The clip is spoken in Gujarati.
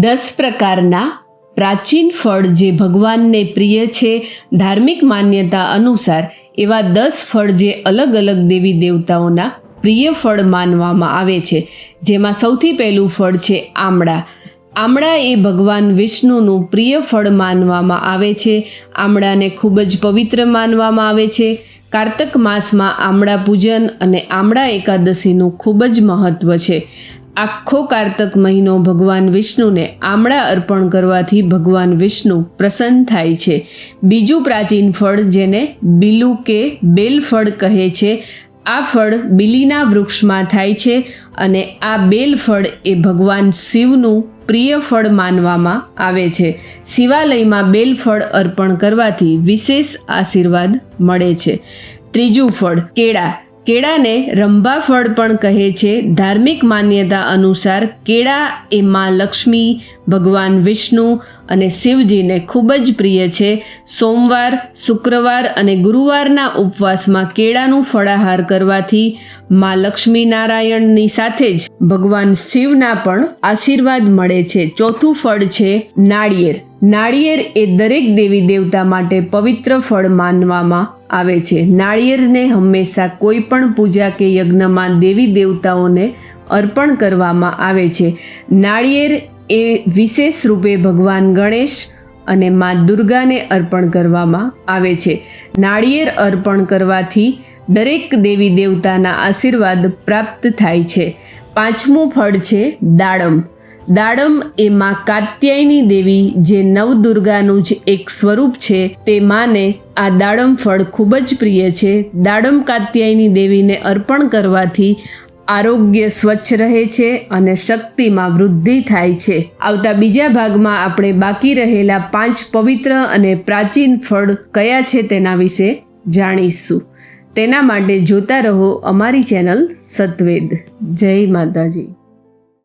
10 પ્રકારના પ્રાચીન ફળ જે ભગવાનને પ્રિય છે. ધાર્મિક માન્યતા અનુસાર એવા 10 ફળ જે અલગ અલગ દેવી દેવતાઓના પ્રિય ફળ માનવામાં આવે છે, જેમાં સૌથી પહેલું ફળ છે આમળા. આમળા એ ભગવાન વિષ્ણુનું પ્રિય ફળ માનવામાં આવે છે. આમળાને ખૂબ જ પવિત્ર માનવામાં આવે છે. કાર્તક માસમાં આમળા પૂજન અને આમળા એકાદશીનું ખૂબ જ મહત્ત્વ છે. આખો કાર્તક મહિનો ભગવાન વિષ્ણુને આમળા અર્પણ કરવાથી ભગવાન વિષ્ણુ પ્રસન્ન થાય છે. બીજું પ્રાચીન ફળ જેને બીલું કે બેલ ફળ કહે છે. આ ફળ બીલીના વૃક્ષમાં થાય છે અને આ બેલ ફળ એ ભગવાન શિવનું પ્રિય ફળ માનવામાં આવે છે. શિવાલયમાં બેલ ફળ અર્પણ કરવાથી વિશેષ આશીર્વાદ મળે છે. ત્રીજું ફળ કેળા. કેળાને રંભા ફળ પણ કહે છે. ધાર્મિક માન્યતા અનુસાર કેળા એ માં લક્ષ્મી, ભગવાન વિષ્ણુ અને શિવજીને ખૂબ જ પ્રિય છે. સોમવાર, શુક્રવાર અને ગુરુવારના ઉપવાસમાં કેળાનું ફળાહાર કરવાથી માં લક્ષ્મી નારાયણની સાથે જ ભગવાન શિવના પણ આશીર્વાદ મળે છે. ચોથું ફળ છે નાળિયેર. નાળિયેર એ દરેક દેવી દેવતા માટે પવિત્ર ફળ માનવામાં આવે છે. નાળિયેરને હંમેશા કોઈ પણ પૂજા કે યજ્ઞમાં દેવી દેવતાઓને અર્પણ કરવામાં આવે છે. નાળિયેર એ વિશેષ રૂપે ભગવાન ગણેશ અને મા દુર્ગાને અર્પણ કરવામાં આવે છે. નાળિયેર અર્પણ કરવાથી દરેક દેવી દેવતાના આશીર્વાદ પ્રાપ્ત થાય છે. પાંચમું ફળ છે દાડમ. દાડમ એ માં કાત્યાયની દેવી જે નવદુર્ગાનું જ એક સ્વરૂપ છે, તે માને આ દાડમ ફળ ખૂબ જ પ્રિય છે. દાડમ કાત્યાયની દેવીને અર્પણ કરવાથી આરોગ્ય સ્વચ્છ રહે છે અને શક્તિમાં વૃદ્ધિ થાય છે. આવતા બીજા ભાગમાં આપણે બાકી રહેલા 5 પવિત્ર અને પ્રાચીન ફળ કયા છે તેના વિશે જાણીશું. તેના માટે જોતા રહો અમારી ચેનલ સત્વેદ. જય માતાજી.